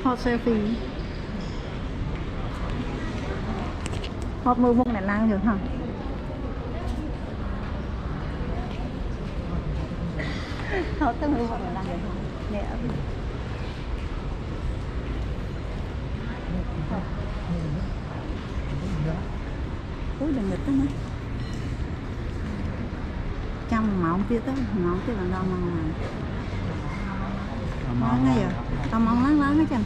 Hot selfie. Hot mưa mông này lang được hả? Hot tới mưa mông này lang được hả? Nè. Ui đừng nghịch đó nữa. Trong mà không biết đó, mà không biết là đâu mà láng ngay rồi, tao mong láng hết chừng.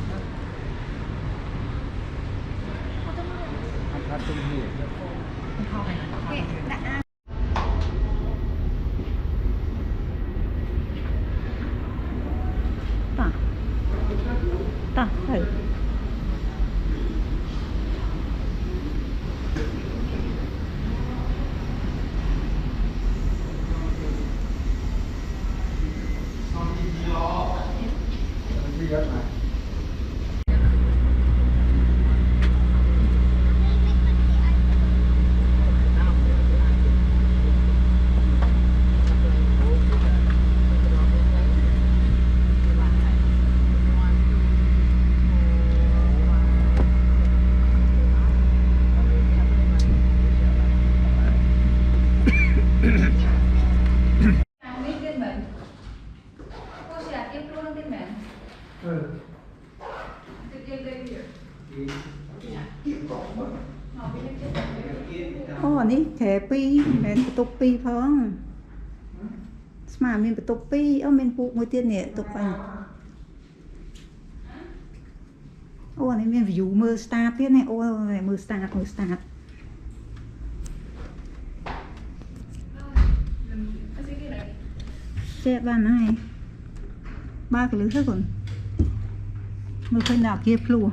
Ta thử. Ô, ní thẻ pi, mẹ tục pi phong. Mà mình phải tục pi, mình phụ một tiền nè, tục anh. Ô, này mình phải dụ mơ start thế này, ô, này mơ start. Chết bạn này. 3 cái lưới hết rồi. Mơ khơi nào kia plua.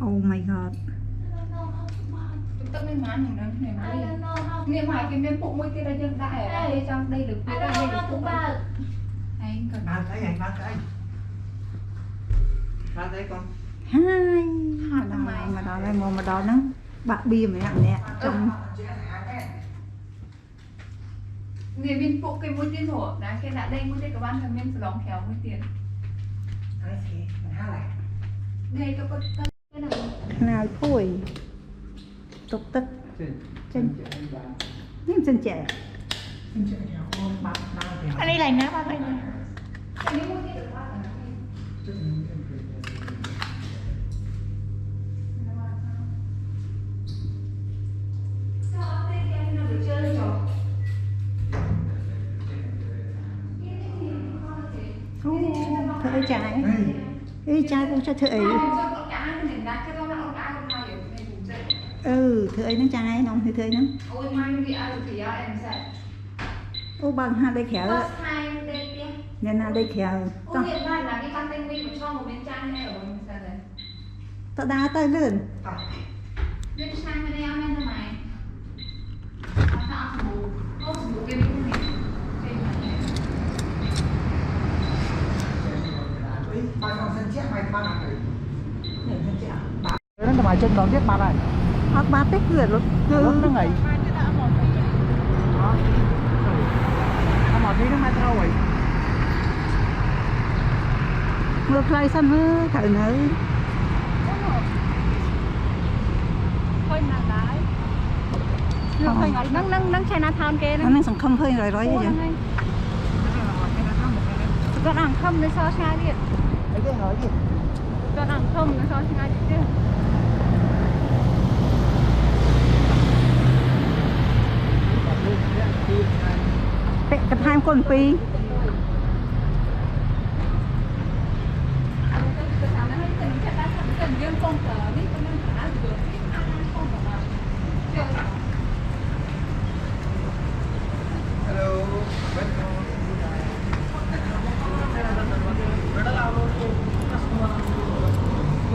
Oh my god. Tao nên mán này niệm hoài cái miếng phụ môi kia là dân đại ở đây trong đây được biết đây được cũng ba anh cần ba cái ba thấy con hai mà đó đây mà đó nó bạc bia mấy bạn nè trong người bên phụ cái môi tiền hổ đã cái đã đây môi tiền của bạn thằng men lóng khéo môi tiền đây tôi có cái nào phổi tục tức chân nhưng chân trẻ anh đây lành á ba đây này anh đi mua cái được ba thợ trái ý trái cũng cho thợ ấy thợ ấy nó trái nó thì thợ ấy nó ô bằng hai đây khéo nên là đây khéo tao đá tay lên nó nằm trên đón tiếp ba này ba tích rồi luôn lúc nó nghỉ mà đi nó mai đâu rồi ngược lại xong hư thử nữa nâng Chinatown kia nâng sẵn không hơi rồi rồi vậy con ăn không nó so xa đi cái hỏi gì con ăn không nó so xa đi cái hai con pi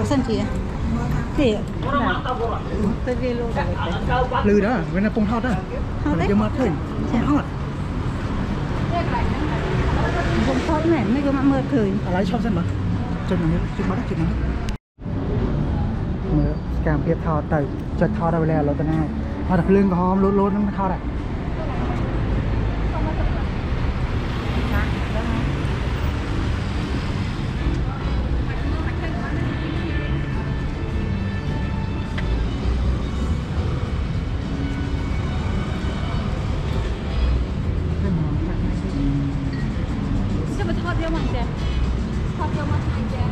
sân chị thì tôi về luôn lư đó bên là phong hot đó đấy cho mất thôi sẽ hot phong hot này mấy cái mưa cười lấy xong xem mà trên này trên mắt mở cảm biết thò từ chợt thò đâu lè rồi tên này họ đặt lưng của họ lốt lốt nó thò này vô bằng chè. Thoát vô bằng chè.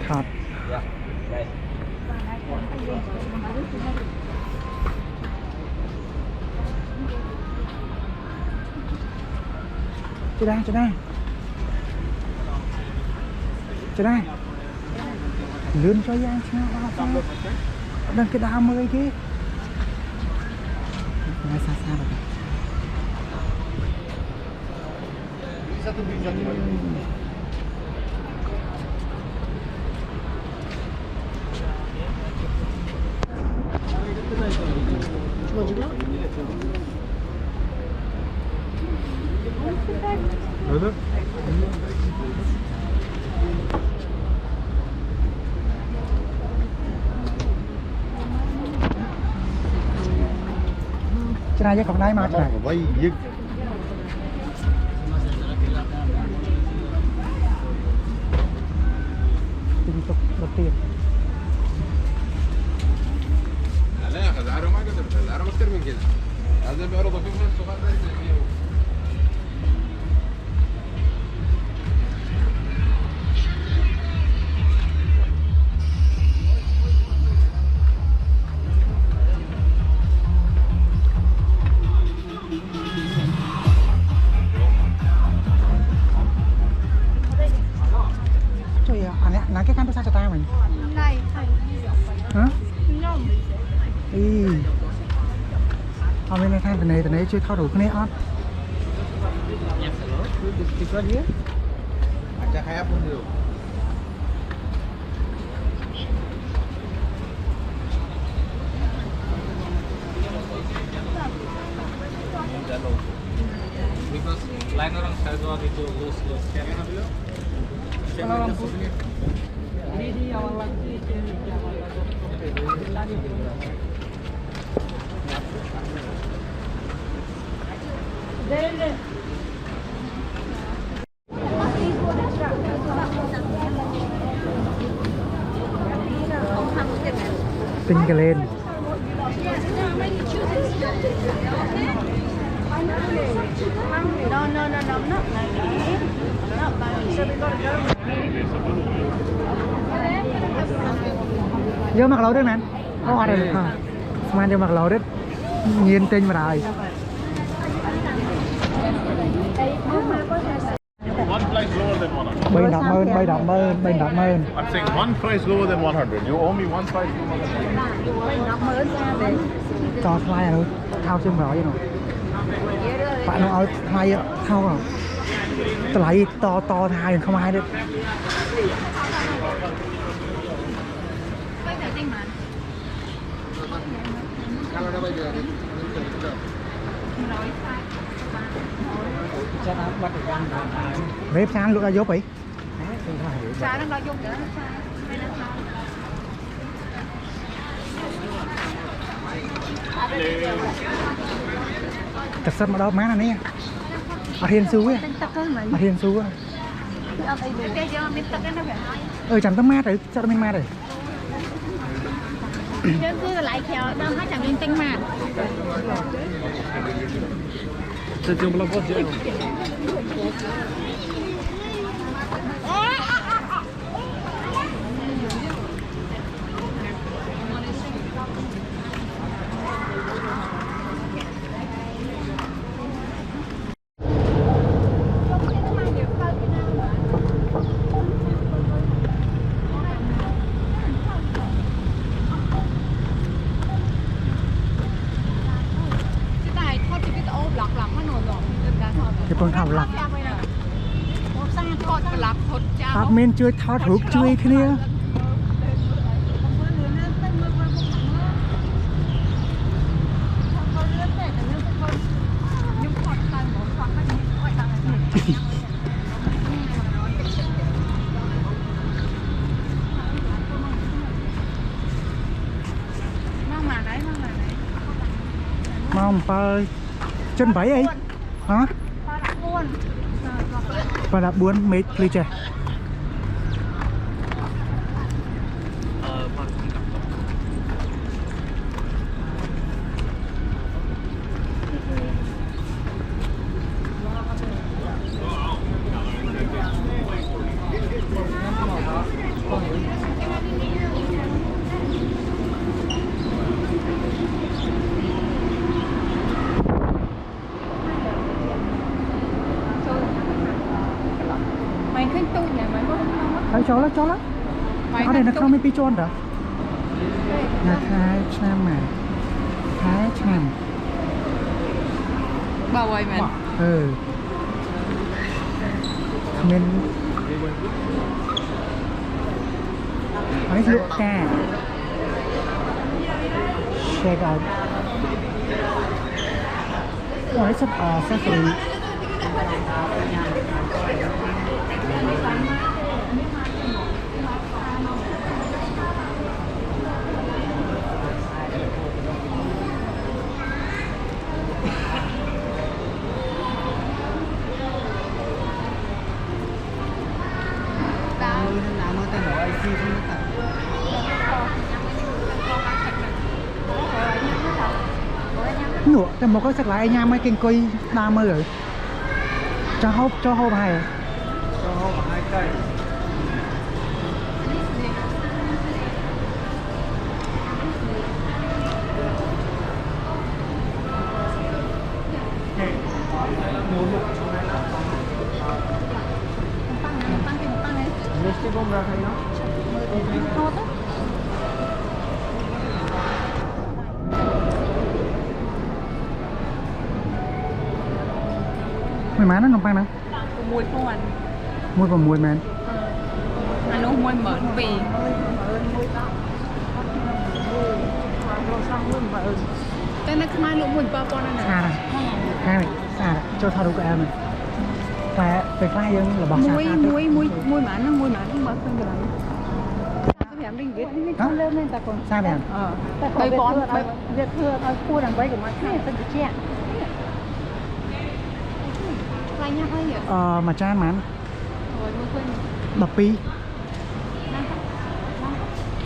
ขาดจะได้เลื่อนcho giang sao đang cái đam mê kia ngay xa rồi Öyle. Trên này còn đây mà trên này. Vay yếc. Tình tục đầu tiên. لا يا اخي العرب ما قدر العرب اكثر من كذا هذا بيعرضوا فيه نفس الصغار فيه Trời ạ, anh nãy cái khăn tôi sao cho ta mình. Này, thầy. Hả? Nhông. Ý.เอาไม่ในทางแต่ไหนช่วยเข้าดูคนนี้ออด Ada kayak pun dulu. Because line orang sidewalk itu loose. Kalau lampu di awal lagi Tinh cái lên. No, not like this. Not like this. Vô mặt lẩu đấy mẹ. Có ở đây được không? Mang vô mặt lẩu đấy. Nhìn tinh mà rồi. One price lower than 100. Bay đậm ơn. I'm saying one price lower than 100. You owe me one price lower than 100. Cho thay rồi. Thao xem rõ vậy nào. Bạn nó ở thay thao nào. Tôi lấy to thay không ai được. Bếp sáng lúc ra dốt ấy. Sao nó lo dùng nữa? Chặt sân mà đâu má này nè. Ở hiền xu á. Ở hiền xu á. Chẳng tấm mát rồi, sao tấm mát rồi. Chứ cứ lại khéo đâu hết chẳng linh tinh mà. Thì con thảo lọc. Bác men chơi thao thuốc chơi thế này. Mong ơi. Chân váy ấy. Hả? Và đã 4 mét ly chè. Hãy cho nó. Ở đây nó không bị trôn đó. Là thái chăm mà. Thái chăm. Bao quay mà. Ừ. Mình hãy lựa ca. Check out. Nó rất accessory. Nụ,แต่một cái sạch lại anh em mấy kinh coi đam mê rồi. Cho hộp hay. Cho hộp 2 cây. Mesti bom berapa ini? Mày má nó nông băng nè. Mùi con. Mùi vào mùi mền. Anh nó mùi mởn vì. Tên nó không ai lụm mùi bao con này. Xa này. Xa này. Xa này. Cho thao đủ của em này. Phải khai dân là bọc xa. Mùi mà nó mở không được lắm. Cái em đinh biết nó lên lên ta còn. Xa về. Bây con Việc thưa thôi cua đằng quay của mặt này tên chị ạ. Lại nhá hơi vậy. Mà chan mà. Rồi mua quên. Bập pi.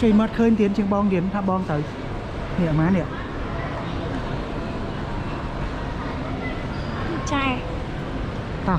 Chơi mất khơi tiến trên bong tiến thả bong tới. Nè má nè. Chai. Ta.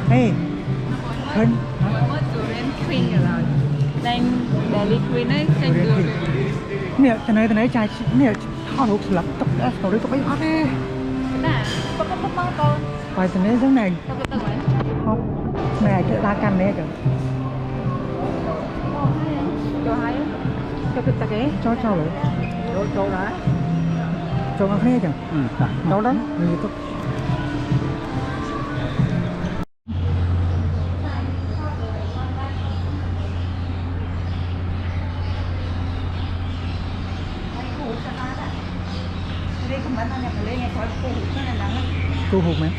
Hey, Khơi. Đang Daily Queen ấy, tranh đường. Nè, cái này trai nè, thao hụt lập tóc đã tao đi tóc ấy hết đi. Nè, có con. Phải cái này giống này. Tao có ấy. Không. Này cái đa căn này kìa. Cho hai á. Cho cực ta kế. Cho rồi. Cho đấy. Cho nó hết kìa. Cháu đó. Như tốt. Cô hụt mày.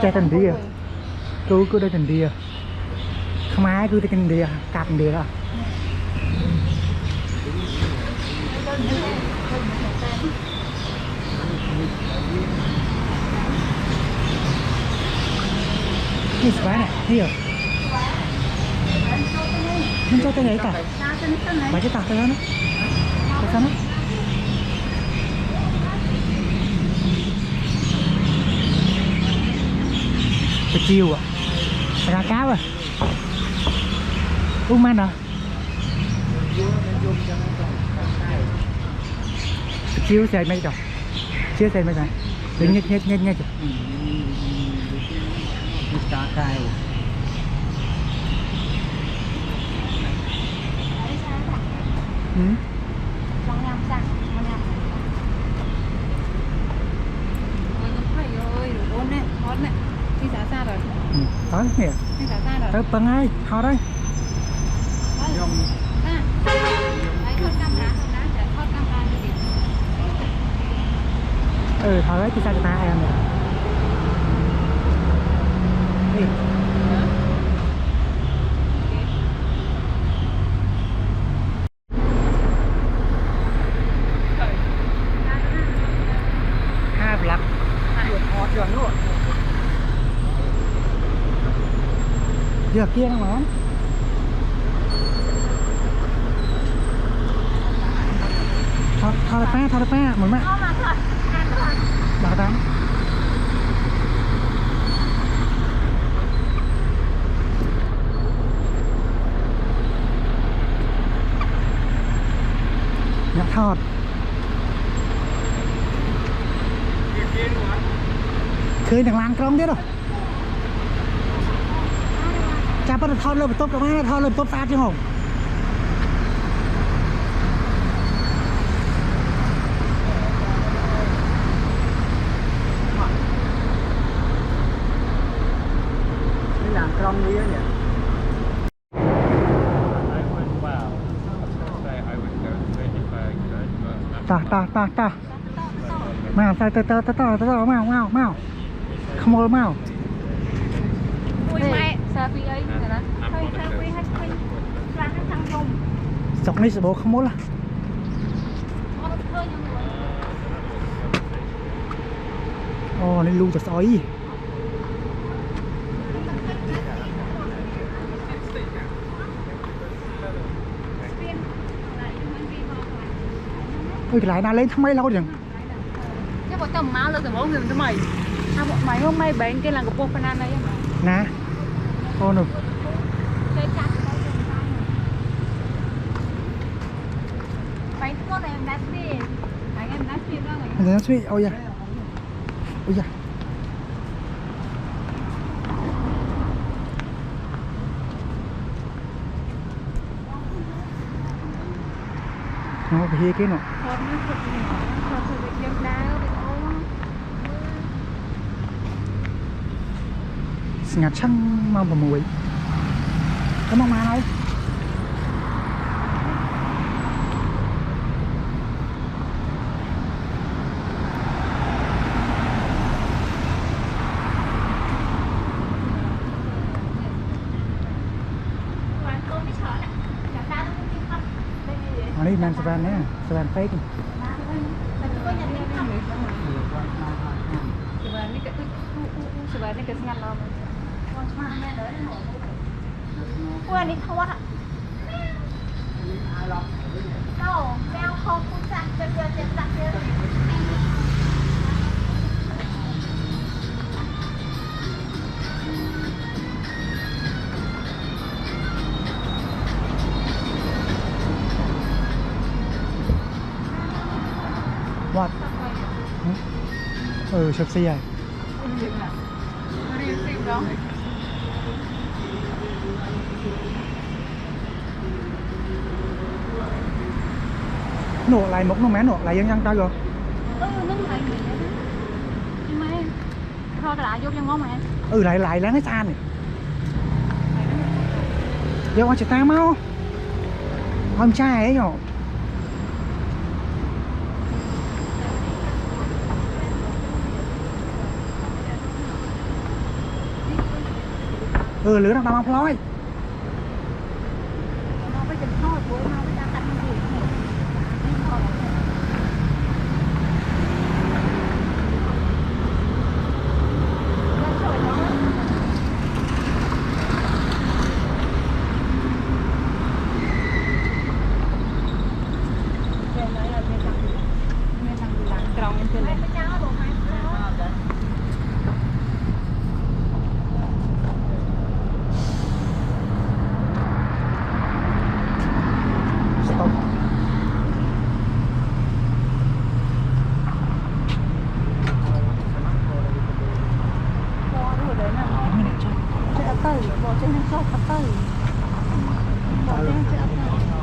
Chạy thành đi à? Cứ đây thành đi à? Không ai cứ thành đi à? Cạp thành đi à? Cái gì này? Here. Mình cho cái này cả. Mấy cái tạc cái đó nó. Cái sao nó? Cái chiều à? Ra cá à? Uống man à? Cái chiều xe mấy rồi? Chiều xe mấy rồi? Đừng nhét chứ. Cá cay. tới nè Hay cả ra rồi. tới bằng ai họ đây Vâng. À. Đấy, hot camera, chạy hot camera đi đi. họ đấy thì sao cho ta em nè đi hai lắc họ chuẩn luôn giờ kia nó mà thôi pa mình mẹ đào tám nhặt thọt khơi đằng làng trong thế đâu cha bắt thọt lên tốt đâu mà thọt lên tốt xa chứ không làm trong đi á nhỉ. ta màu sai tao màu không mồi màu Ui mẹ, sao phi ấy rồi đó. Thôi sao phi hết phi. Ra hết thằng không. dọc này sẽ bố không mồi là Thôi nhưng mà ồ nên lưu cho sói ôi cái lái nào lên thang máy lâu chẳng chứ có tầm máu lên từ bố người mày. Sao bọn mày hôm nay bên kia là của Pô Phanan đây mà. nè ô nè Chơi chặt. Bánh con này em đắt đi. Bánh em đắt đi đó rồi. anh thấy nó suy ôi da nó bị cái nọ Thôi nó cực nhỏ, thôi thôi bị dân đau, bị ốm. ngạt chăng mà mùi có mong mà đâu đi men Savan nè Savan fake Sebenarnya kesengan lo. Ui, đi thua ạ. Đâu, đeo không cũng chặt, chân chặt kia. what chụp xe à nổ lại một nó mé nổ lại dân tao rồi Nó lại gì vậy? Nhưng mà thôi lại vô cho ngon mà. lại láng cái xa này giờ anh chị ta mau con trai ấy nhở lửa đang đang lói Nó phải chừng thôi, của nó phải ra tận gì nữa. Bỏ trên nó sốt cắt tới. Bỏ trên nó sốt cắt tới.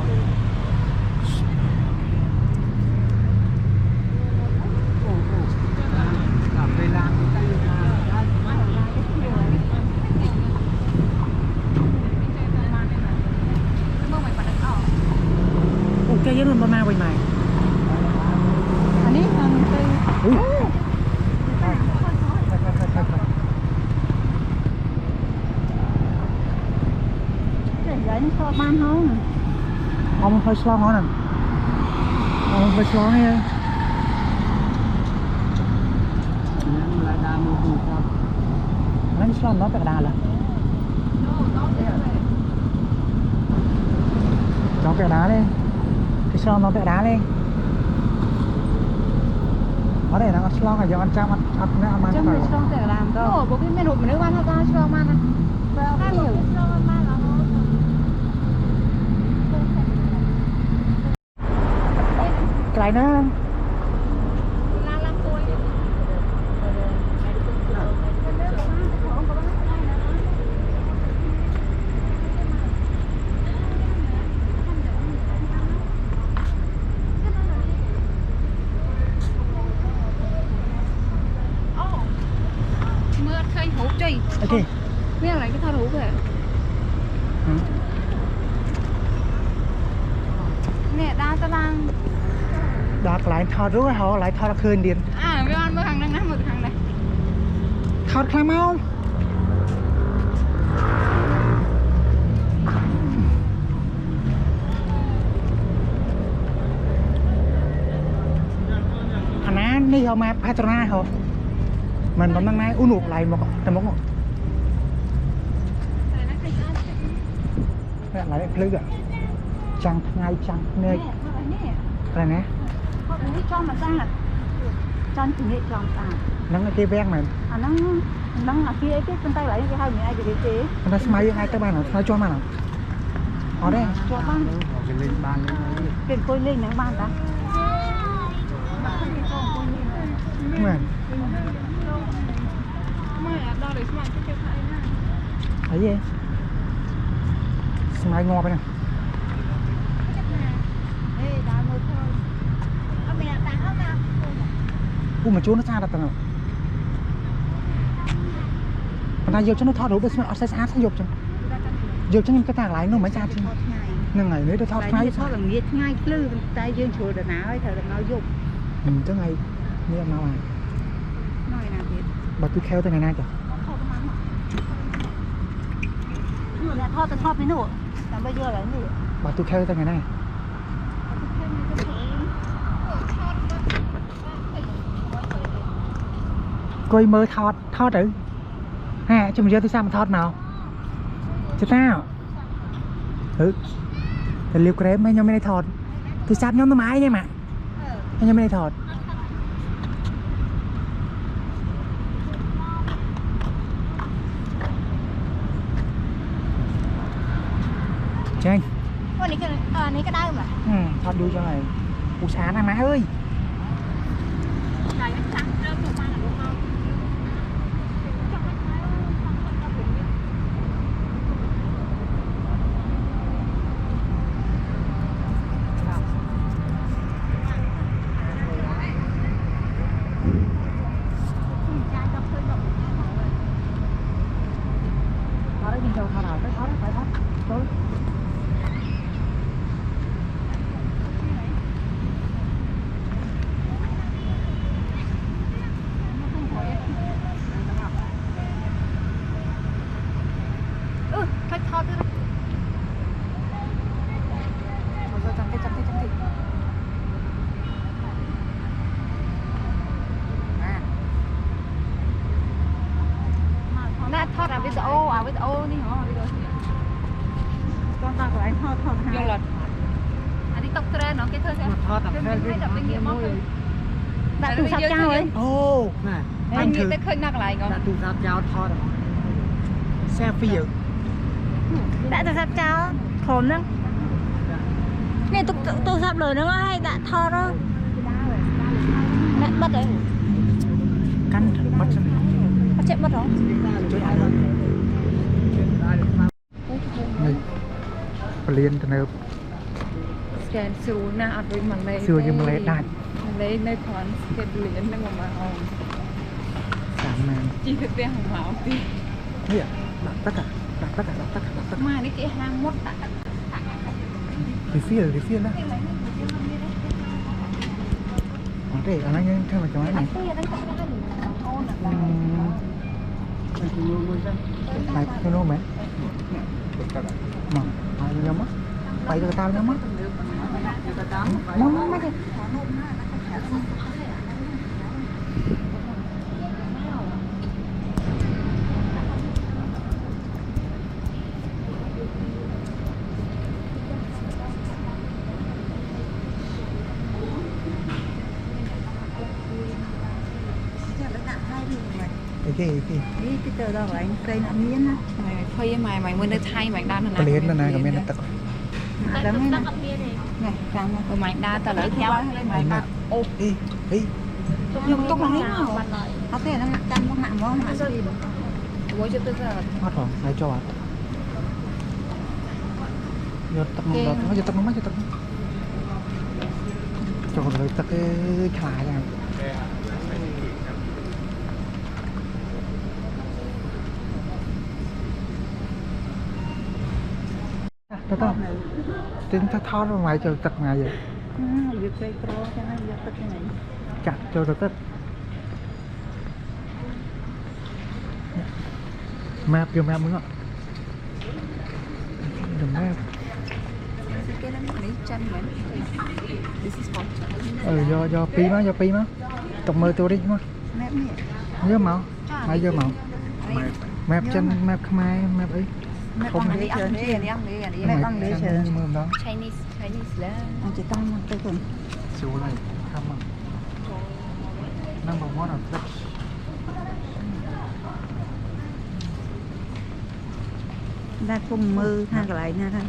อุ้ย Để giấy nó cho ban không? Ông hơi slow ngon nè. Ông hơi slow nghe. lại đa mưu phù con Nó slow nó phải đà là. Cho cái đá lên. Cái slow nó phải đá lên. Ở đây nó slow là do anh Trang ăn nó ăn Chứ ăn mình không thể làm đâu. Ồ, bố cái mẹ hụt mà nước ăn nó ta cho ăn à. Bao nhiêu? cái nó Mưa khơi hụt chơi. ok. Mẹ lại cái thao hụt kìa. Nè, đa ta đang. Đặt lại thọt rúa họ lại thọt khơi điện. À, mẹ ăn mưa hàng đang nắm một hàng này. Thọt khám không? Anh á, đi họ mà Petrona hả? Mình còn đang nay uống nụt lại một tầm một lại plug à? Chẳng ngay chẳng nơi cái này Họ cũng cho mà ra là cho chỉ nghệ tròn à. nó cái ven này À nó là kia cái chân tay lại cái hai mình ai để chế. nó smile ngay tới bàn nào nó cho mà nào ở đây Cho ban cái lên ban lên cái côi lên nắng ban ta. mà Mày à, đo để smile cái kêu phải nha. thấy gì smile ngon vậy nè Ê, đã mới thôi. Mẹ tặng không nào? mà chú nó xa đặt tầng nào còn ta vô cho nó thọt đủ được sẽ sát sẽ dục cho vô cho nên cái tàng lại nó mới xa chứ nên ngày nữa nó thọt ngay Thọt là nghiệt ngay lư tay dương chùa đợt nào ấy thời đợt nào dục. tới ngày như em nào à Nói nào biết. bà tôi theo tới ngày nay kìa Thọt với nụ. Làm bây giờ là nụ. bà tôi theo tới ngày nay coi mơ thọt thử ha cho mình vô tôi sao mà thọt nào chứ sao thì liều cái mấy nhóm này thọt tôi sắp nhóm nó mãi nha mà mấy nhóm này thọt Chanh Này cái đau mà. thọt vui cho này u sáng này má ơi Này nó trắng rơm thuộc mang là đúng không? thọt đấy đi đâu thọt nào phải thọt tới Cách thao thế đó. Rồi chặt đi. Nè thao à với ô đi hả? Bây giờ Con ta của anh thọt vô hai. lật. À đi tóc trend nó cái thơ sẽ. thọt tập Mình thấy đập kinh nghiệm mong thôi. Đã tụ sắp trao ấy. ô này Anh nghĩ tới khơi nặng lại không? đã tụ sáp cháo thọt xe phi dự Đã tụ sắp trao. Khổn lắm. Này tụ sắp lời nó hay đã thọt đó. Mẹ bắt đấy. canh mất rồi Bắt chạy bắt đó. này liền từ nơi Scan xu na ở với mình lấy. xưa như mà lấy đạn Lấy nơi còn scan liền nó mà hồng. sáng màn Chỉ thực tế hồng hảo tí. này đặt tất cả Mà nó cái hang mốt tạ. thì phía đó Thế ở đây theo mà cho máy này. Này cho nó mẹ. Mà ai nhau mất. Bay cho tao nhau mất. Nó mất cái. Cái tờ đó của anh cây nó miếng á. Thôi mày mới nơi thay mày đa Cái liền nó này cái miếng nó tật. Đắng này này càng mày đa tao lấy theo mày mà Ô đi. dùng tốt lắm nào có thể nó nặng nó nặng quá mà sao đi được. bố cho tôi giờ Hết rồi, này cho bạn. Giờ tập nó giờ tập nó mấy giờ tập. Cho rồi tập cái khải này. Tao tao tính thao ra ngoài cho tật ngoài vậy. Việc cây pro cho nó việc tất cái này. Chặt cho được tất. Map vô map muốn ạ. Đừng map. cái đó lấy chân mày this is for Do pi má. Tổng mơ tôi đi má. Map này. Nhớ màu. Ai vô màu. Map chân map Khmer map ấy. không đi ăn đi Map bằng để chờ. Mơ đó. Chinese là Anh chỉ tăng một cái phần. Số này không mà. Number one of that. Ra cùng mơ tha cái lại nha thôi.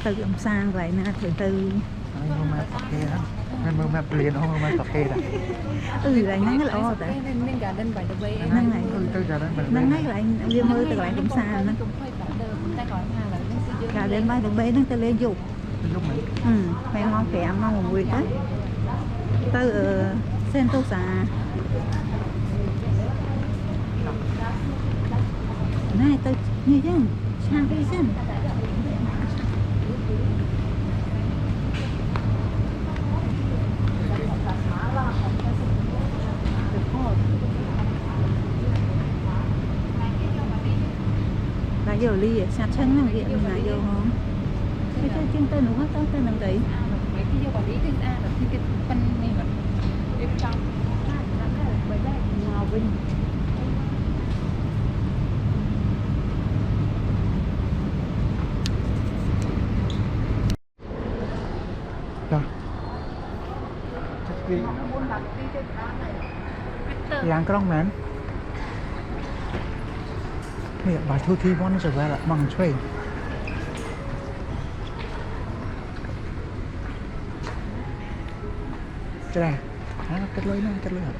Từ ông sang lại nè từ. Anh mơ map tập kê đó. Anh mơ map liền không mơ map tập kê đó. Lại nắng cái lỗ tại. nên cả đơn bài được vậy Nắng này. Từ giờ đó mình. Nắng này lại liêu mơ từ lại cũng xa nữa. Cả đến bay được bê nó tới lên dục. Lúc này. Mẹ ngon khỏe ngon một buổi đấy. Từ Sentosa. Này từ như thế sang cái gì? Là giờ ly sát chân làm việc là giờ không? Cái chân tên nó hết tên làm gì? mấy cái quản lý cái là cái phân này mà bên trong Ngào Vinh. Đó. Làng Krong man. Nè, bài thu thi món nó sẽ về lại bằng thuê. Cái này, kết lối nó, kết lối hả?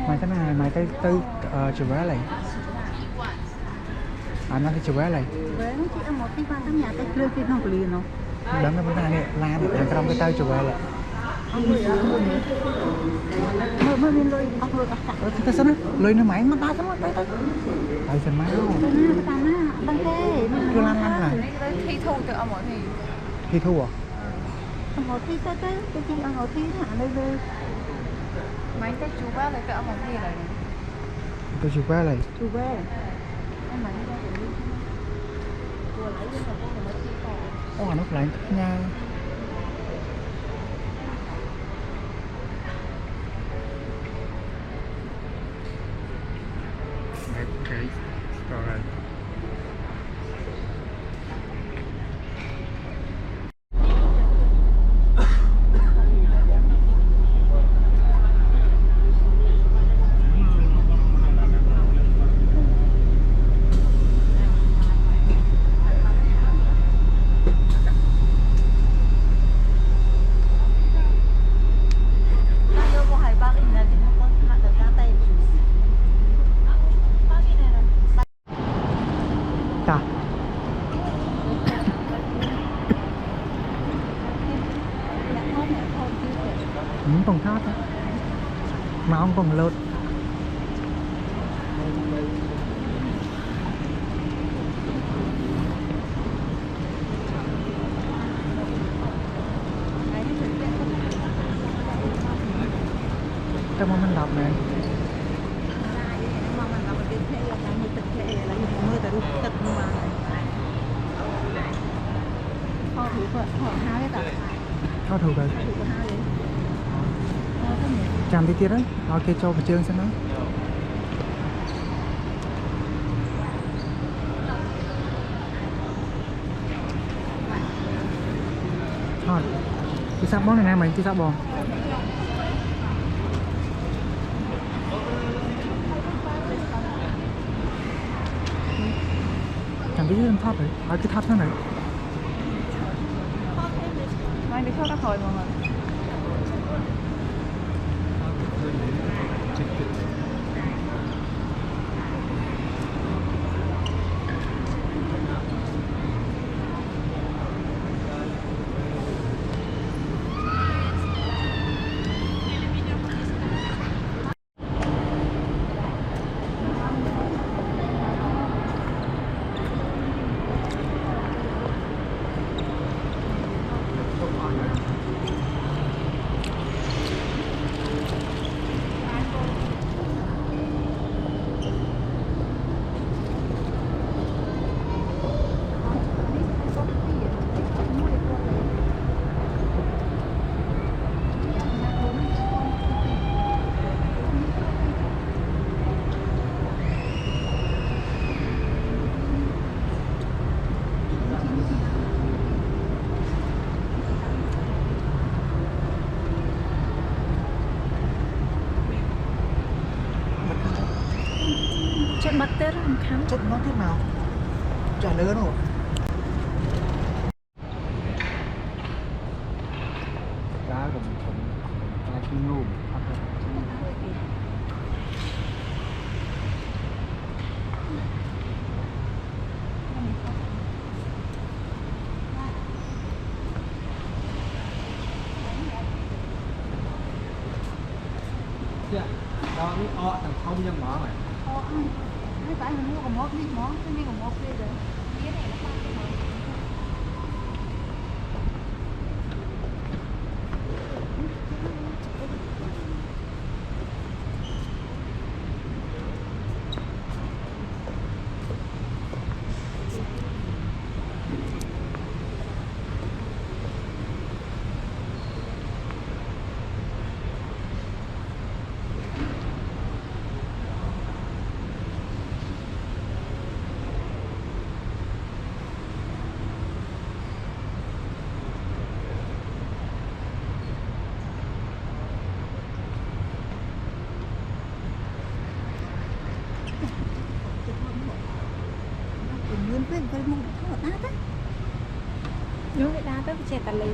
Mày cái này, mày cái tư chùa vé này. Nó thì chùa vé này. Vé nó chỉ ăn một cái qua thằng nhà tới lươn kia không có liền không? Đó là bên này nè, la được làm trong cái tay chùa vé này. Mơ lên lôi, ốc lôi ốc chặt. Cái sao nó, lôi nó máy nó ta cái nó tay. Tay phần máu. Đăng kê. Cứ lăn là. thi thu từ ông thì Thi thu à? Ông ngồi thi sao tới, cái gì ông ngồi thi hả đây đây. mấy cái chú bác lấy từ ông thi rồi Tôi chụp vé này. Chùa vé. Nó lại nha. Okay, alright. Ta. Còn thoát máu còn lột. mà mình đọc này mà mình đọc cái thế là như tịch thế là như mưa từ tịch mà họ thử vợ họ hai cái tật thao thù rồi thử có hai đấy chạm tí tiết đấy ok cho vào chương xem nó thôi cái sắp bón này nè mày cái sắp bò chẳng biết nó thoát rồi hỏi cái thoát thế này mang đi thoát các hồi mọi người chuyện bắt tết không khám chất nó thế nào chả lớn rồi cá cũng cá chim nôm đó cái ọ thằng không nhân mở này mấy cái mình mua còn mốt đi món cái này còn mốt đi rồi cái này nó bao nhiêu cái mông thọ đá đấy nhớ cái đá tới trẻ tạt lấy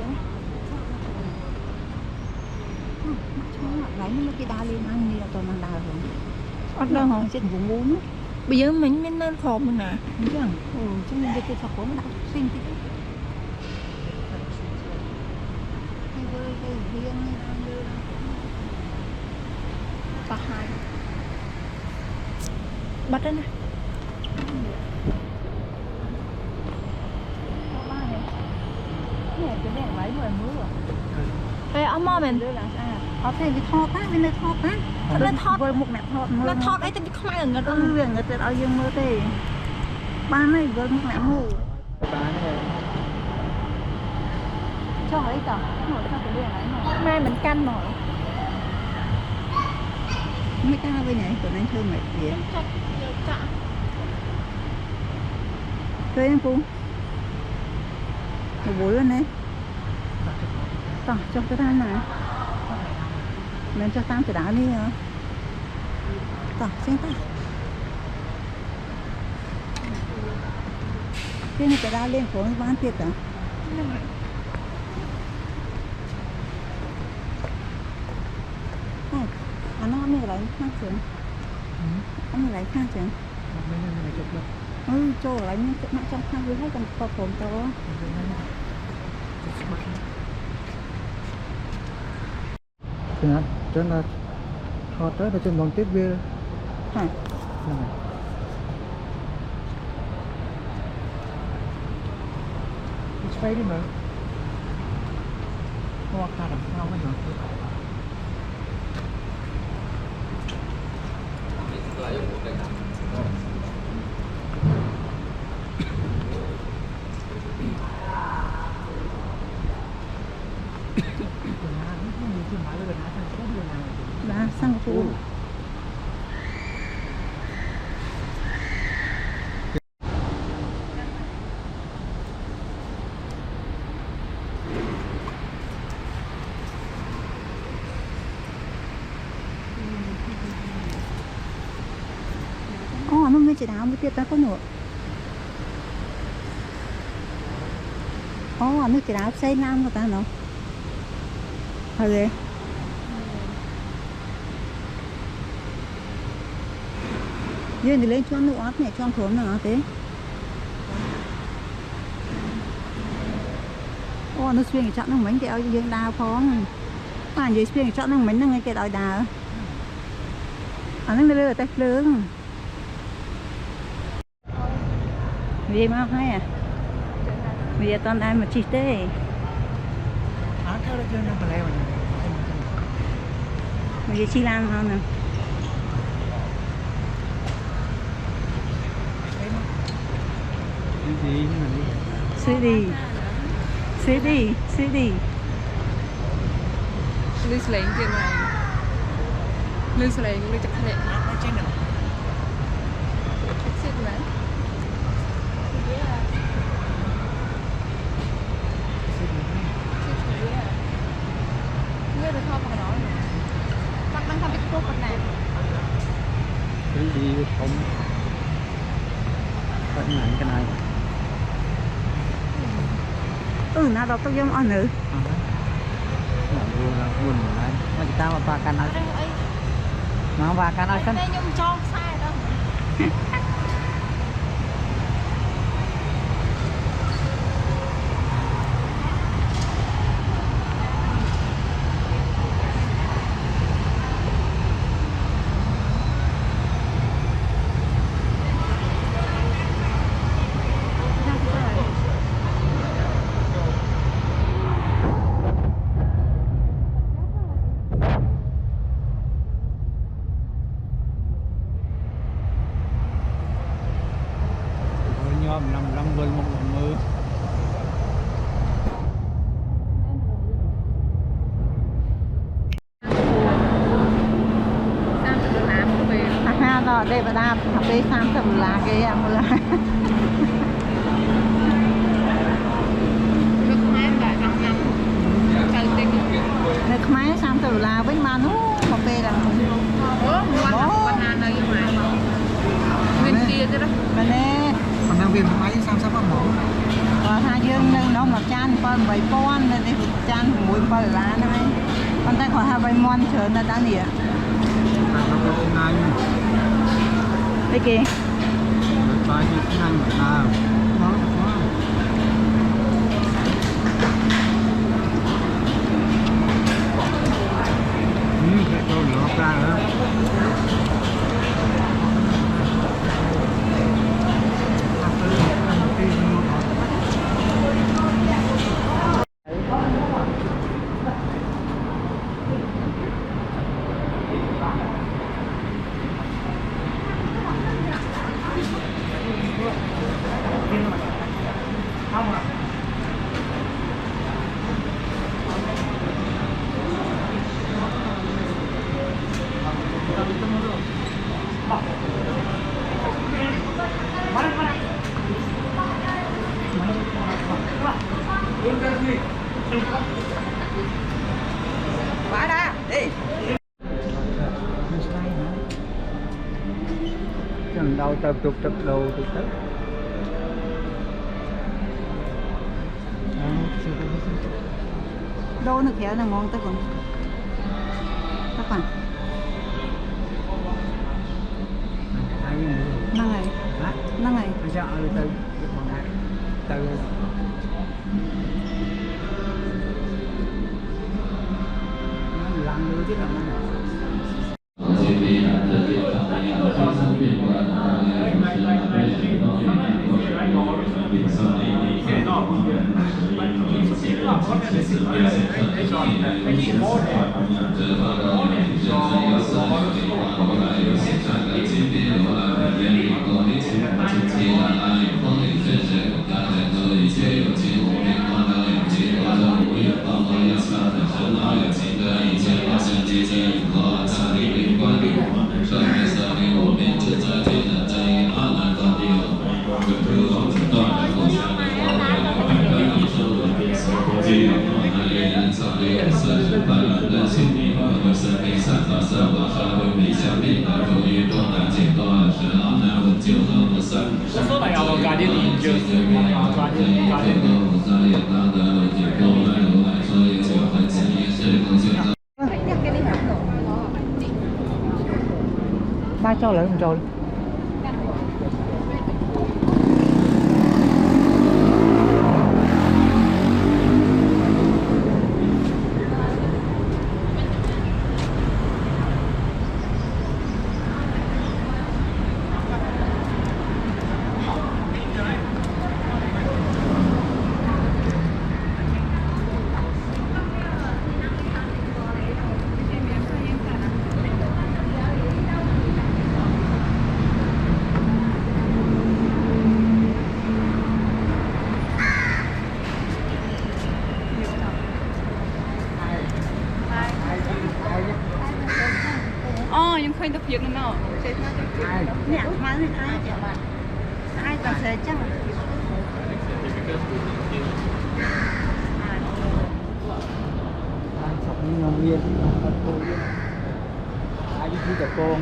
lấy nó cái đá lên ăn nhiều toàn mang đá rồi ăn đâu hả chết vùng bún bây giờ mình nên khom mình nè chứ chứ mình cái sọc của nó đã xinh tí hay với cái riêng có hai bắt đấy nè Ê, ông mò mình ở đây bị thọt á, bên đây thọt á nó thọt với một mẹ thọt nó thọt ấy thì không ai ở ngật liền ngật ở dương mơ thì ban này với một mẹ mù cho ấy tao nổi sao cái liền ấy mai mình canh nổi mấy ca bên này tụi anh thương mệt gì chơi em cũng một buổi luôn đấy tao cho cái đá này mình cho tam cái đá đi hả tao xem ta cái này cái đá lên xuống bán tiền hả nó mới lại khang trường anh lại khang trường cho lại những cái trong khang với hết trong kho phồng to thì nó cho là họ tới là trên đón tiếp bia hả xoay đi mà hoa cả đằng sau mới được Đá Singapore. Nó mới chỉ đào mới tiết ta có nữa. Nó chỉ đào xây nam của ta nữa. Thôi ghê. Giờ thì lên cho nước ớt này, cho thốn nữa thế. Nó xuyên cái chọn nó mấy cái ơi dương đào phong. Mà dưới xuyên cái chọn nó mấy nó cái đòi đào. Nó lừa tay lương. Vì mà hay à. Bây giờ toàn ai mà chỉ tê. Bây giờ chi lan không nè. Suy đi. Lưu slấy kia này. Lưu slấy lưu chặt lệ. Xịt đấy. Đưa được không mà nói. Bắt đang cái cốt con này. Cái gì không? Bắt lại cái này. Nào đó tôi giống ăn nữa. Buồn lại. Mà chúng ta mà vào can nói. Nó vào can nói sân. Đây nhung cho sai đâu. Năm vơi một mưa. Đó đây bà đạp học đi sang tầm là cái mưa. Nước máy sang tầm là với mà nó một bề là Bên kia thế đó. bên đây còn đang viên máy sang sắp vào mỏ. Hai dương nó mà chan con bảy con nên đi chan mũi bờ lá này. Con tay khỏi hai bảy mon chờ là đã nhỉ. Đây kìa. Bài thì tiếng Anh của ta. Cái tôi lột ra nữa. Quá đã, đi. Chẳng đâu tập tục tập đầu tục tất. Đâu nó khéo là ngon tới còn. Các bạn. Năng này. Năng này. Bây giờ từ từ làm nữa chứ làm nào. Hãy subscribe cho kênh Ghiền Mì Gõ để không bỏ lỡ những video hấp dẫn. 说来要赶紧研究，赶紧。 ba cho lại không cho nhưng khơi tập việc nữa nè mà ai còn sẽ chắc sọc như ngọc viên ai đi thi cả con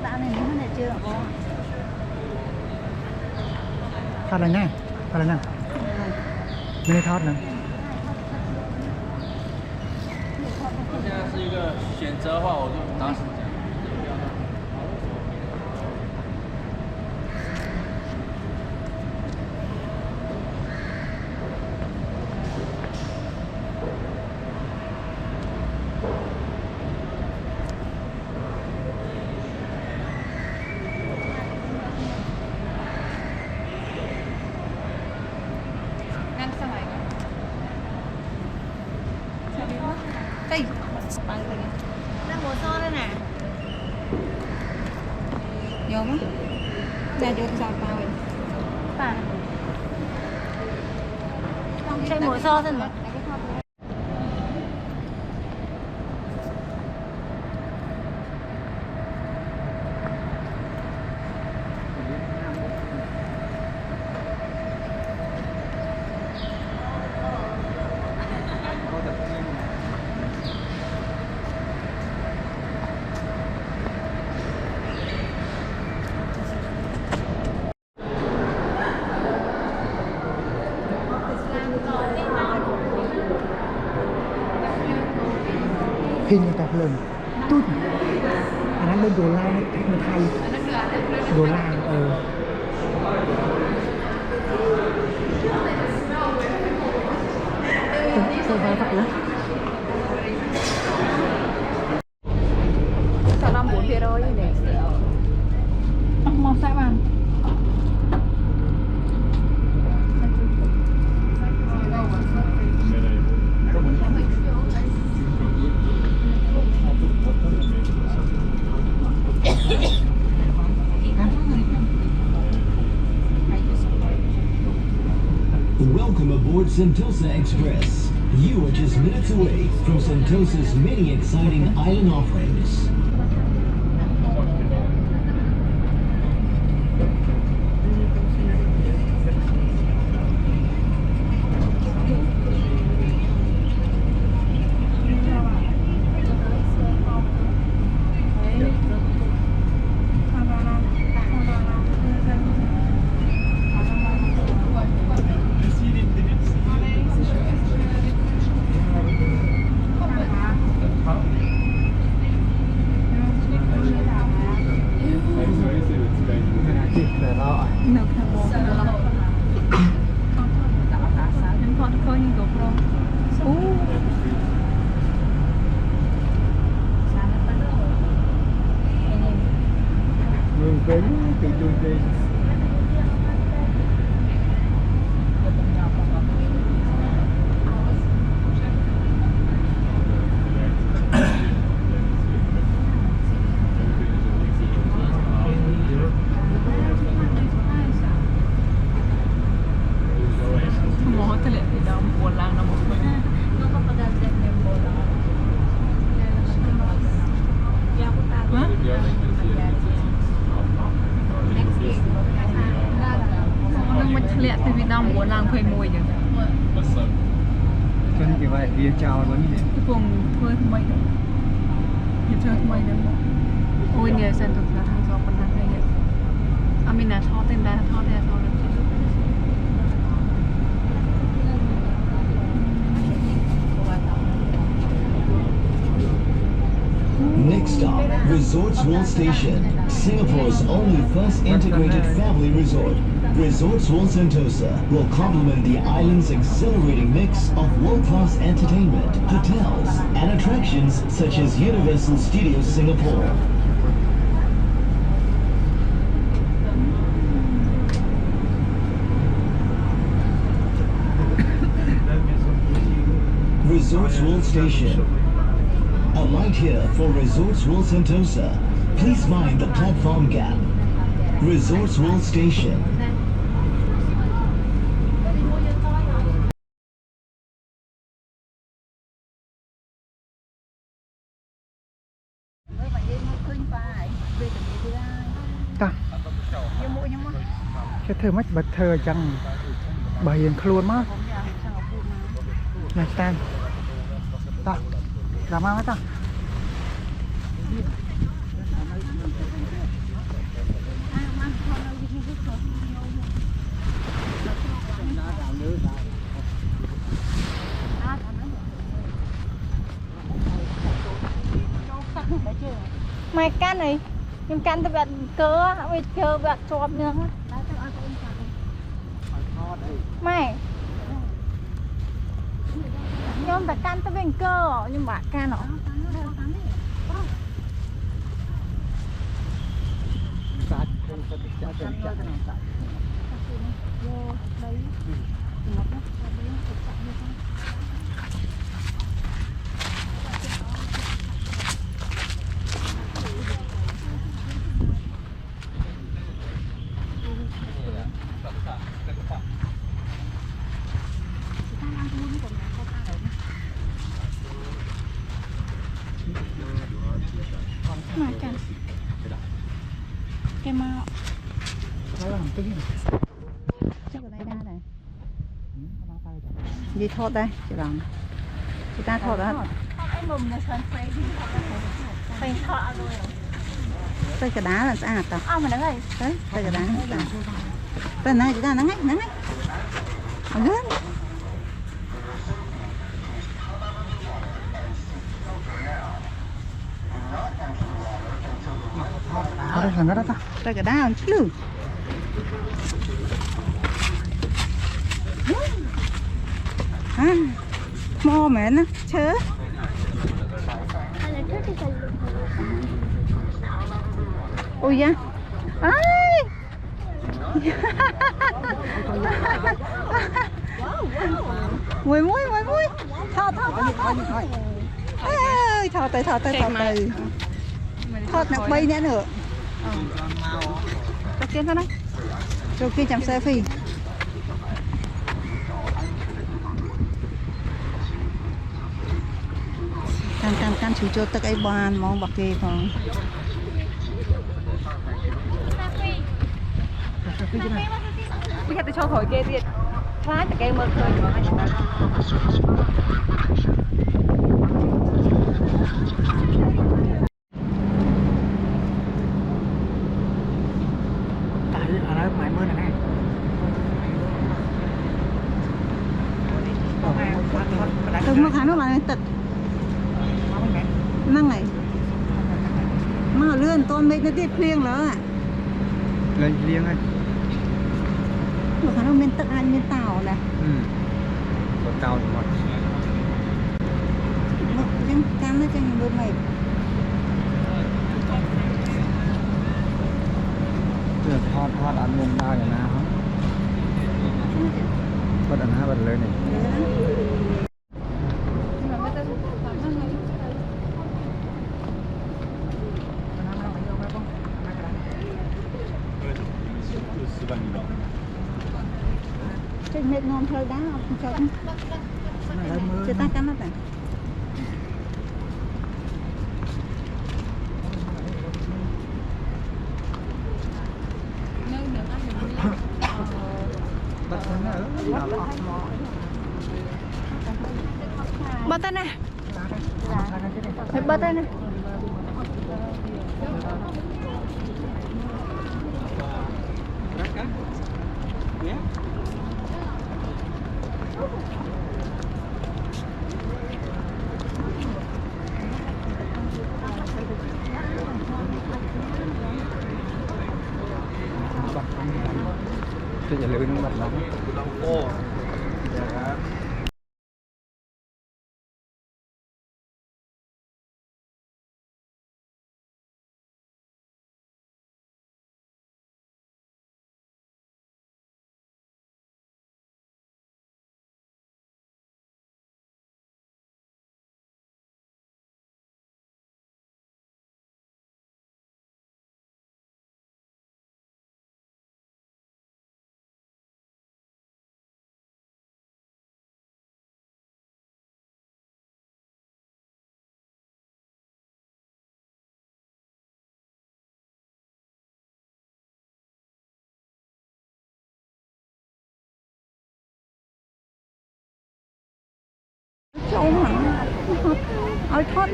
bạn này nó này chưa cóทอดอะไรแน่ทอดอะไรนั่งไม่ได้ทอดนะ现在是一个选择的话，我就当时讲。 ngăn sao này đây bay đây đang ngồi so đây nè nhiều lắm ra vô sao tao vậy bạn chơi ngồi so thôi mà hình như tập lần tút anh đang bên đồ lai nó thay đồ lai sao vậy đó sao 54% này màu sao bạn Welcome aboard Sentosa Express. You are just minutes away from Sentosa's many exciting island offerings. Mau terlihat di dalam pulang nama. Mình lihat từ Việt Nam buồn làng phơi mùi vậy. Cho nên kiểu vậy bia chào vẫn như thế. Cái vùng phơi mây đó. Những phơi mây đó. Ôi nè sen thực ra thằng gió còn đang hay nhỉ. Mình là thọ tên đa thọ đa thọ là Next stop, Resorts World Station, Singapore's only first integrated family resort. Resorts World Sentosa will complement the island's exhilarating mix of world-class entertainment, hotels, and attractions such as Universal Studios Singapore. Resorts World Station. Alight here for Resorts World Sentosa. Please mind the platform gap. Resorts World Station. Ta cái thơ mất bật thơ chẳng bài hiền luôn má này tan ta làm ăn ta mày can này nhưng can thì bạn cớ bây giờ bạn chọp nữa mày nhưng bạn can tới bên cơ nhưng bạn can nó mà can cái mạo chắc ở đây đa này gì thốt đây chị làm chị ta thốt đó tay cái đá là sạch tao mà đứng đây đấy tay cái đá tay này chị ta nắng hết ở dưới đây là cái đó ta tay cái đá làm chứ mò mẹ nó chớ ôi da ai mùi thọ ơi thọ tới thọ nặng bay nữa cho kia thôi đấy cho kia chăm xe phi can chú cho tất cái bàn mong bạc kê còn bây giờ tôi cho khỏi kê tiền phá tất cái mơ khơi tại ở đây mãi mưa này từ một tháng nó bạn tật năng này mà lươn tôn mấy nó tiết riêng đó ạ lên riêng anh một tháng nó bên tật anh bên tàu này còn tàu thì mọi nhưng cam nó cho những đôi mày bạn miền đa nhà nào bật ảnh hai bật lên này trên mệt ngon thôi đá không cho chưa ta cắn nó này bớt tay nè bớt tay nèอย่าลืมบัตรเราtrâu hả ôi thốt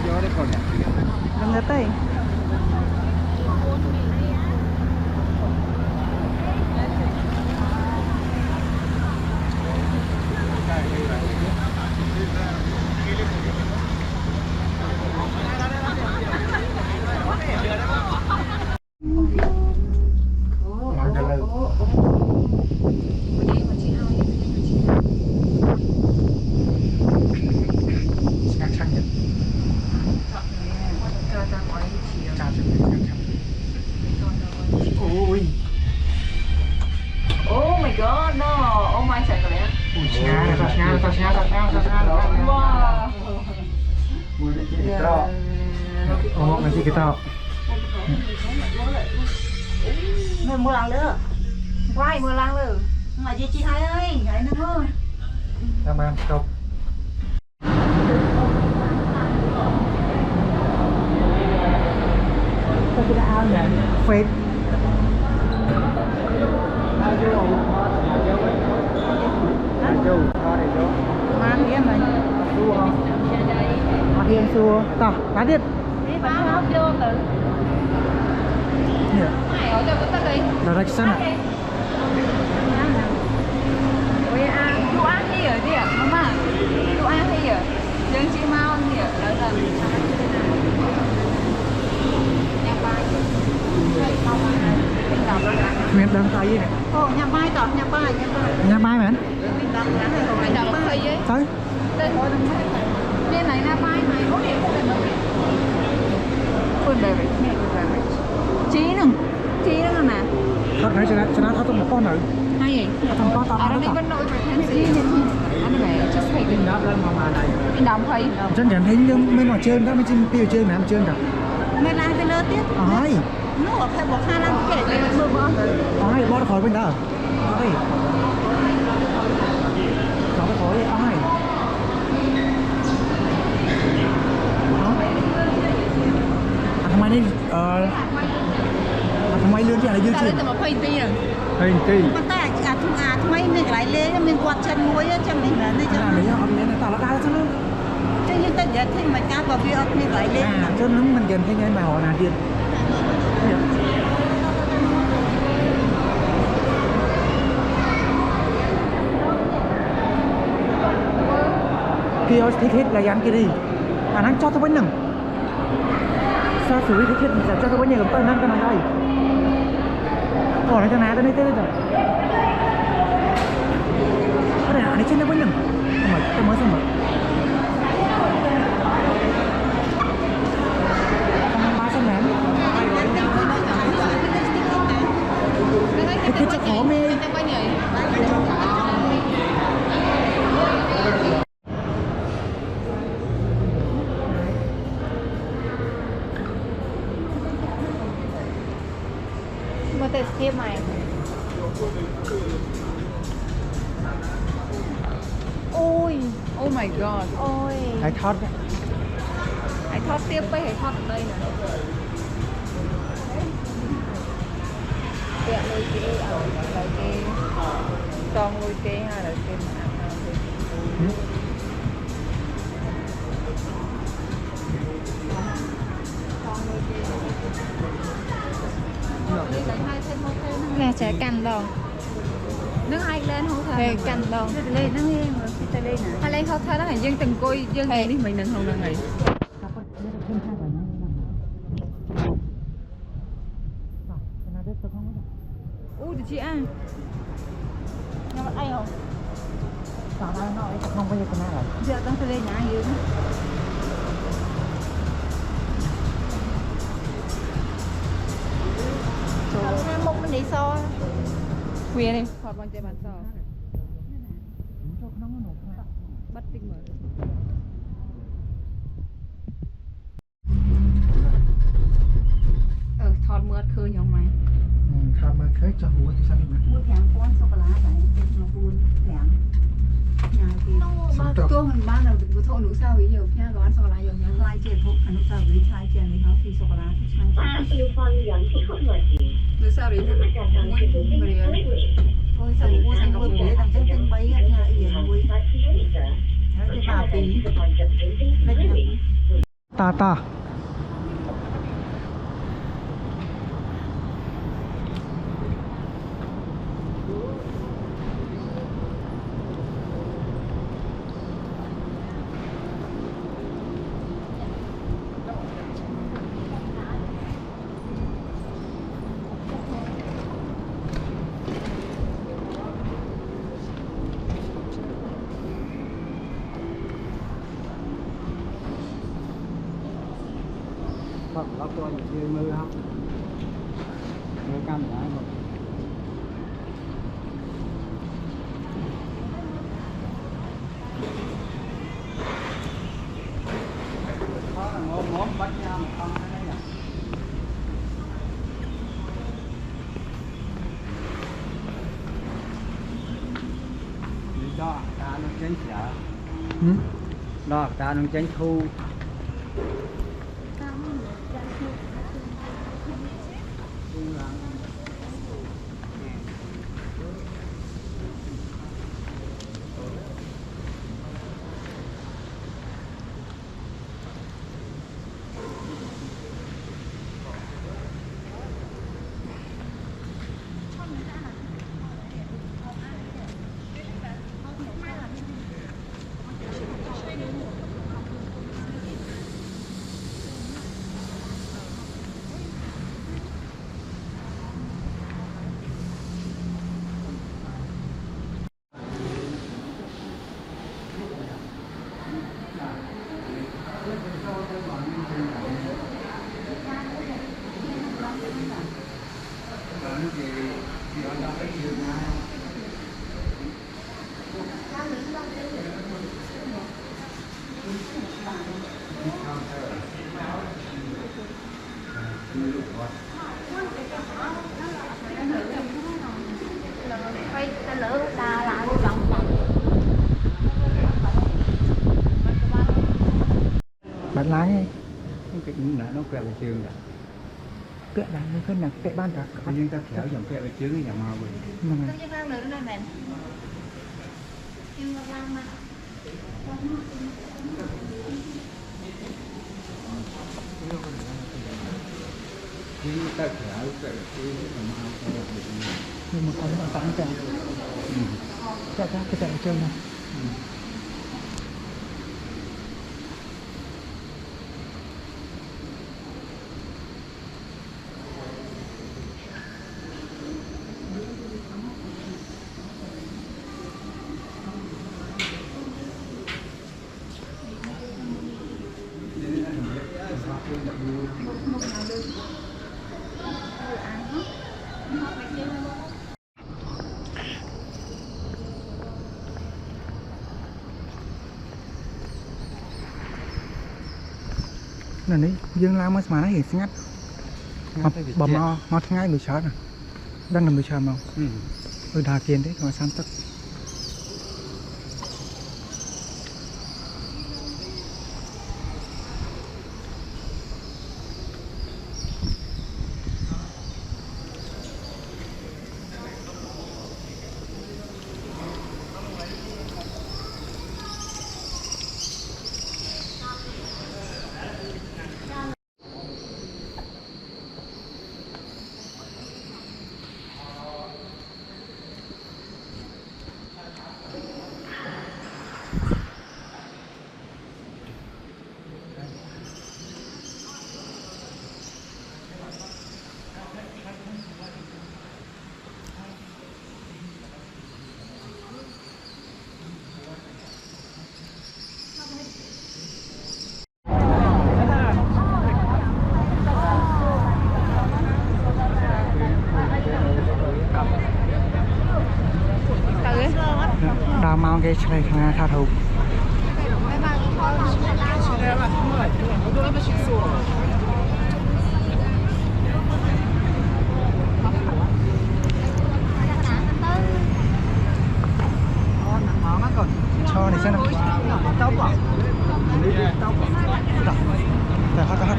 gió đấy còn đừng có tay Oh my god, no! Oh my chocolate. Wow. Nanti kita người mua lăng nữa quay mua lăng nữa mà gì chị hai ơi vậy nó thôi Tamam, stop. Fake. mang hiên này Mặt hiên xua. Tao, lá điện. đi bán hấp vô tự ở cho chúng ta đi Direction à? We are, you are here, dear. Mama, you are here. Dân chị mau here. Đó là Miền Đông Tây này. ồ nhà mai tỏ nhà bài Nhà mai mà anh. anh đọc cái gì? Tới. Bên này là mai mày có điểm không được. Food beverage, food beverage. chí nữa nè Thật đấy, cho nó thao túng một con nữa. Hay gì? Thằng con tao I don't even know if I can see it. Anyway, just take it. Bên đóng thấy. Chân đèn hình nhưng bên ngoài trên đó mới trên tiêu trên này em trên cả. mày lại cái lơ tiếp Ai? nó ở phải bỏ khả năng kể cái mưa bom Ai bỏ khỏi bên đó. Ai? Nó cái khỏi ai?ทำไมนี่ทำไมเรื่องที่อะไรยืด Sao เส้น lại mà pay ti rồi? เฮ้ยตี mà taทำไมmình lại lên mình quạt chân muối trong mình là ข cho นาดนี้เอาไปเล่นในตลาดได้ซะแล้ว chứ như ta giờ thì mà cá vào vi mình lại lên จนนั้นมันเกินที่ไงมาหอนาเดียน kia ở ticket là dán kia đi à năng cho tôi bánh nằng sao xử lý ticket sẽ cho tôi bánh nhiều tôi năng cái này đây nó cho ná tới đây tới rồi cái này này trên nó bánh nằng mà tôi mới xong rồi không ba xong nè ticket cho khó mê mà tới kia mày ôi Oh my god. ôi hãy thoát đấy Hãy thoát tiếp với hãy thoát ở đây nè. Tiện lôi kế ở lại kế con lôi kế hay là kế mà nè sẽ canh đòn nước hay lên không thì thôi canh đòn lên nó nghiêng rồi ta lên nè hay lên không thôi nó là dân từng coi dân này đi mình đừng không đừng này ui chị ăn nhưng mà ai không sao đây nó không bao giờ có nào giờ tao sẽ lên nhà gì hai mốc mình đi so khuya đi hoặc bằng chạy bàn sò bắt tinh mở thọt mượt khơi nhau màyทำมาเคยจะหัวที่สั่นมา mua thèm con sô cô la vậy nó buồn thèm nhà thì tôi mình ban đầu được thôn núi sao ví dụ nha gói sô cô la dùng nha lai chè phụ anh núi sao ví lai chè thì nó thì sô cô la thì sai núi sao đấy thôi sao mua sang vui để làm chân tinh bấy nha gì vui cái bà tí ตาตา ล็อกตัวอยู่ยืนมือครับมือกำได้หมดเขาหงมบัดยามทำอะไรอย่างนี้ก็การนำเจ้าเสียดอกการนำเจ้าทูquay ta lỡ ta lại chọn chọn bạn lái ấy cái là nó quẹo về trường đã tệ là nó cân nặng tệ ban cả nhưng ta khéo dòng quẹo về trường nhà màu vậy tôi cho con nữa đây mẹ em gặp lang mà nhưng ta khéo quẹo về trường nhà màu nhưng mà còn bạn tặng chạy chạy ra cái chạy chơi này nè ní dương lao mới mà nó hiện ngắt bầm mò ngay bị sợ nè đang nằm bị sợ mà đà tiền đấy mà san tất đào mau cái chơi thằng thao thủ cho này xem nào tại hết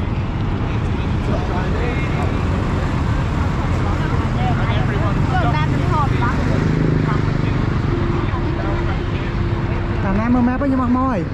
Tà Nam mơ mép với nhưng mà môi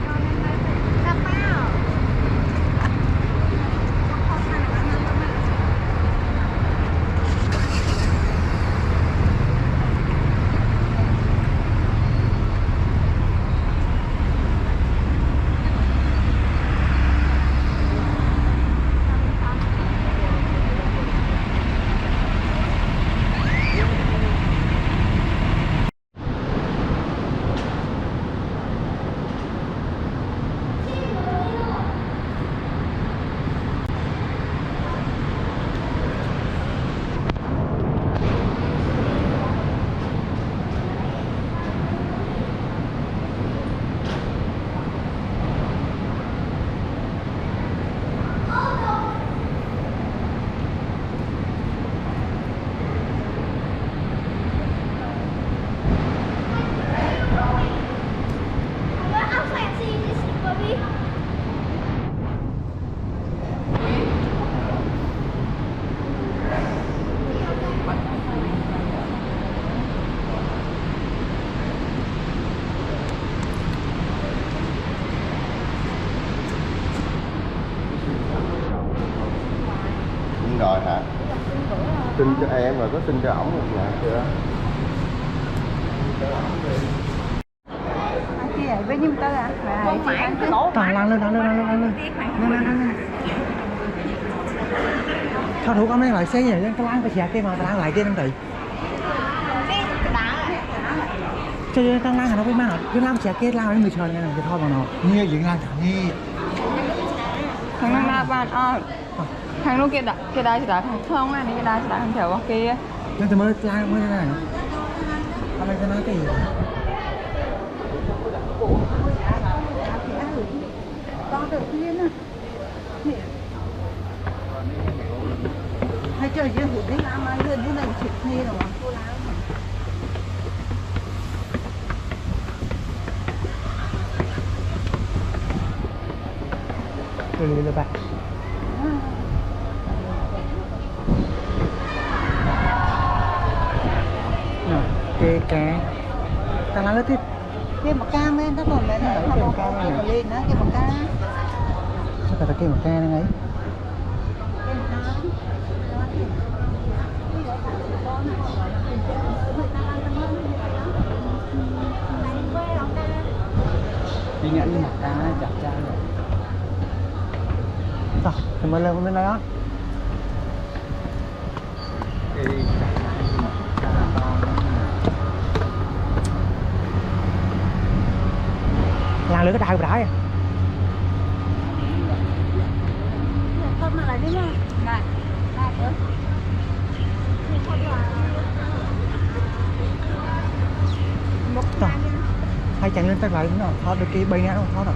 Rồi hả? Xin cho em rồi có xin cho ổng một nhà chưa? Với nhưng tới à? Không phải cái lỗ Tàng lăn lên thao thủ có mấy loại xe gì cái lăn phải xẹt cái mà lăn lại kia không thị cho nên tăng lăn nó phải mang cái lăn xẹt cái lăn đến người chơi này cái thôi mà nó như chuyện lăn như thằng năng la ban thằng lúc kia đã thằng không này cái đá đã thằng thẻo vào kia nên từ mới lăn mới thế nàyอะไรกันนะcái con được thiên à hay chơi chơi hụt đấy làm ai lên cái này chụp ni rồi mà cô làmเลยไปkê cá ta nói tiếp cái mặt ca men đó còn men nó không có lên đó cái mặt ca sao phải kê mặt ca này ấy đi nhận như mặt ca chặt cha rồi sao thì mới lên bên đây đó làm lưỡi cái đài của đá không mà lại đi mà Hai chàng lên tay lại nó thoát được cái bay nè nó thoát rồi.